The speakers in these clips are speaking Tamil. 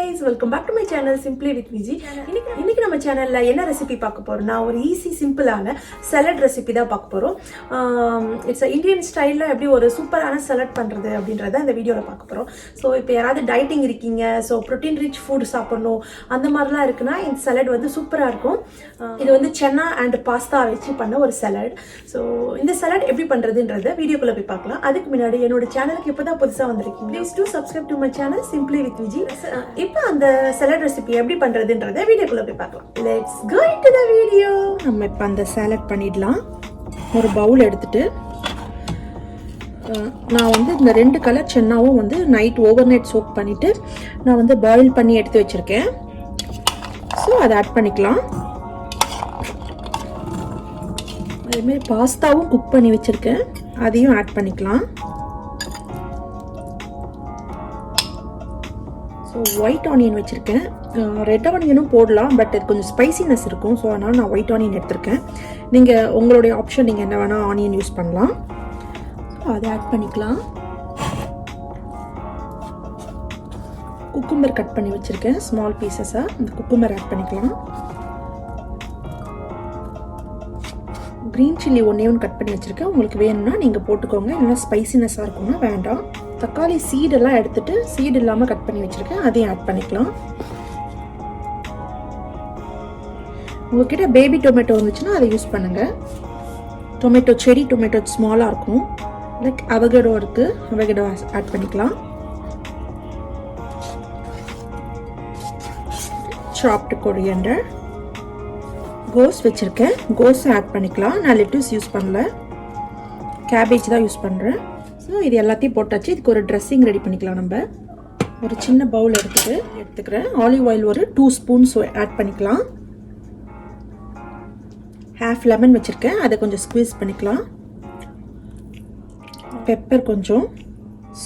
guys, welcome back to my channel Simply with Viji. இன்னைக்கு நம்ம சேனல்ல என்ன ரெசிபி பார்க்க போறோம்னா ஒரு ஈஸி சிம்பிளான salad ரெசிபி தான் பார்க்க போறோம். இட்ஸ் இந்தியன் ஸ்டைல்ல எப்படி ஒரு சூப்பரான salad பண்றது அப்படின்றத இந்த வீடியோல பார்க்க போறோம். சோ இப்போ யாராவது டயட்டிங் இருக்கீங்க, சோ புரோட்டீன் ரிச் ஃபுட் சாப்பிடணும் அந்த மாதிரிலாம் இருக்குன்னா இந்த salad வந்து சூப்பரா இருக்கும். இது வந்து channa and pasta வச்சு பண்ண ஒரு salad. சோ இந்த salad எப்படி பண்றதுன்றத வீடியோக்குள்ள போய் பார்க்கலாம். அதுக்கு முன்னாடி என்னோட சேனலுக்கு இப்போதான் புதுசா வந்திருக்கீங்க, please to subscribe to my channel Simply with Viji. இப்போ அந்த salad ரெசிபி எப்படி பண்றதுன்றதை வீடியோக்குள்ள போய் பார்க்கலாம். Let's go into the video. நம்ம இப்போ அந்த salad பண்ணிடலாம். ஒரு பவுல் எடுத்துட்டு நான் வந்து இந்த ரெண்டு கலர் சென்னாவும் வந்து ஓவர் நைட் சோக் பண்ணிட்டு நான் வந்து பாயில் பண்ணி எடுத்து வச்சிருக்கேன். ஸோ அதை ஆட் பண்ணிக்கலாம். அதேமாதிரி பாஸ்தாவும் குக் பண்ணி வச்சிருக்கேன், அதையும் ஆட் பண்ணிக்கலாம். ஸோ ஒயிட் ஆனியன் வச்சுருக்கேன், ரெட் ஆனியனும் போடலாம், பட் இது கொஞ்சம் ஸ்பைசினஸ் இருக்கும். ஸோ அதனால் நான் ஒயிட் ஆனியன் எடுத்திருக்கேன். நீங்கள் உங்களுடைய ஆப்ஷன், நீங்கள் என்ன வேணால் ஆனியன் யூஸ் பண்ணலாம். ஸோ அதை ஆட் பண்ணிக்கலாம். குக்கும்பர் கட் பண்ணி வச்சுருக்கேன் ஸ்மால் பீசஸாக, அந்த குக்கும்பர் ஆட் பண்ணிக்கலாம். க்ரீன் சில்லி ஒன்று கட் பண்ணி வச்சுருக்கேன், உங்களுக்கு வேணும்னா நீங்கள் போட்டுக்கோங்க, இல்லைன்னா ஸ்பைசினஸாக இருக்கும்னா வேண்டாம். தக்காளி சீடெல்லாம் எடுத்துட்டு சீடு இல்லாமல் கட் பண்ணி வச்சுருக்கேன், அதையும் ஆட் பண்ணிக்கலாம். உங்ககிட்ட பேபி டொமேட்டோ இருந்துச்சுன்னா அதை யூஸ் பண்ணுங்கள். டொமேட்டோ செரி டொமேட்டோ ஸ்மாலாக இருக்கும், லைக் அவகடோ இருக்குது, அவகடோ ஆட் பண்ணிக்கலாம். சாப்டு coriander, கோஸ் வச்சுருக்கேன், கோஸை ஆட் பண்ணிக்கலாம். நான் லெட்டஸ் யூஸ் பண்ணல, கேபேஜ் தான் யூஸ் பண்ணுறேன். ஸோ இது எல்லாத்தையும் போட்டாச்சு. இதுக்கு ஒரு ட்ரெஸ்ஸிங் ரெடி பண்ணிக்கலாம். நம்ம ஒரு சின்ன பவுல் எடுத்துக்கிறேன். ஆலிவ் ஆயில் ஒரு 2 ஸ்பூன்ஸ் ஆட் பண்ணிக்கலாம். ஹாஃப் லெமன் வச்சுருக்கேன், அதை கொஞ்சம் ஸ்குவீஸ் பண்ணிக்கலாம். பெப்பர் கொஞ்சம்,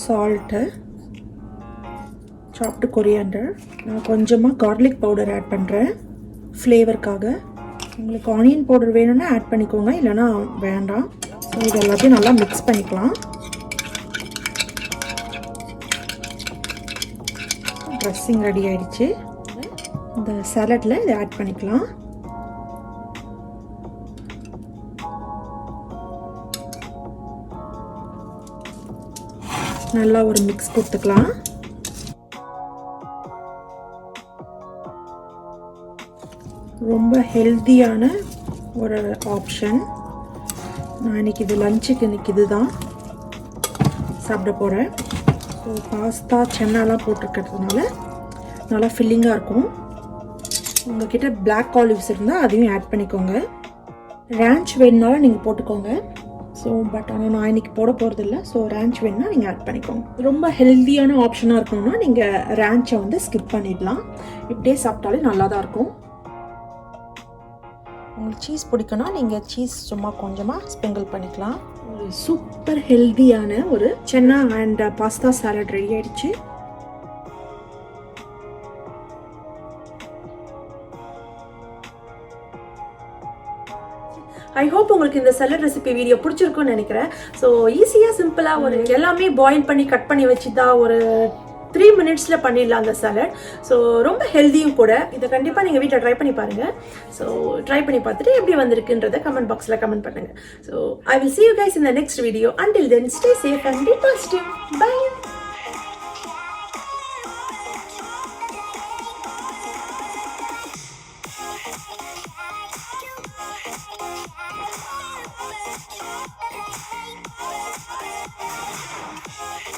சால்ட்டு, சாப்டு coriander, நான் கொஞ்சமாக கார்லிக் பவுடர் ஆட் பண்ணுறேன் ஃப்ளேவருக்காக. உங்களுக்கு ஆனியன் பவுடர் வேணும்னா ஆட் பண்ணிக்கோங்க, இல்லைனா வேண்டாம். ஸோ இது எல்லாத்தையும் நல்லா மிக்ஸ் பண்ணிக்கலாம். ட்ரெஸ்ஸிங் ரெடி ஆயிடுச்சு. இந்த சாலட்ல இதை ஆட் பண்ணிக்கலாம். நல்லா ஒரு மிக்ஸ் கொடுத்துக்கலாம். ரொம்ப ஹெல்த்தியான ஒரு ஆப்ஷன். நான் இன்னைக்கு இது லஞ்சுக்கு இதுதான் சாப்பிட போகிறேன். ஸோ பாஸ்தா சென்னாலாம் போட்டிருக்கிறதுனால நல்லா ஃபில்லிங்காக இருக்கும். உங்கள்கிட்ட பிளாக் ஆலிவ்ஸ் இருந்தால் அதையும் ஆட் பண்ணிக்கோங்க. ரேஞ்ச் வேணுனாலும் நீங்கள் போட்டுக்கோங்க. ஸோ பட் ஆனால் நான் இன்னைக்கு போட போகிறதில்ல. ஸோ ரேஞ்ச் வேணுன்னா நீங்கள் ஆட் பண்ணிக்கோங்க. ரொம்ப ஹெல்த்தியான ஆப்ஷனாக இருக்கணும்னா நீங்கள் ரேஞ்சை வந்து ஸ்கிப் பண்ணிடலாம். இப்படியே சாப்பிட்டாலே நல்லா தான் இருக்கும். உங்களுக்கு சீஸ் பிடிக்குன்னா நீங்கள் சீஸ் சும்மா கொஞ்சமாக ஸ்ப்ரிங்கிள் பண்ணிக்கலாம். ஒரு சூப்பர் ஹெல்தியான ஒரு சென்னா அண்ட் பாஸ்தா சாலட் ரெடி ஆயிடுச்சு. ஐ ஹோப் உங்களுக்கு இந்த salad ரெசிபி வீடியோ பிடிச்சிருக்கும்னு நினைக்கிறேன். ஸோ ஈஸியாக சிம்பிளாக ஒரு எல்லாமே பாயில் பண்ணி கட் பண்ணி வச்சு தான் ஒரு 3 minutesல பண்ணிடலாம் அந்த salad. ஸோ ரொம்ப ஹெல்த்தியும் கூட. இதை கண்டிப்பாக நீங்கள் வீட்டில் ட்ரை பண்ணி பாருங்கள். ஸோ ட்ரை பண்ணி பார்த்துட்டு எப்படி வந்திருக்குன்றதை கமெண்ட் பாக்ஸில் கமெண்ட் பண்ணுங்கள். So I will see you guys in the next video. Until then, stay safe and be positive. Bye.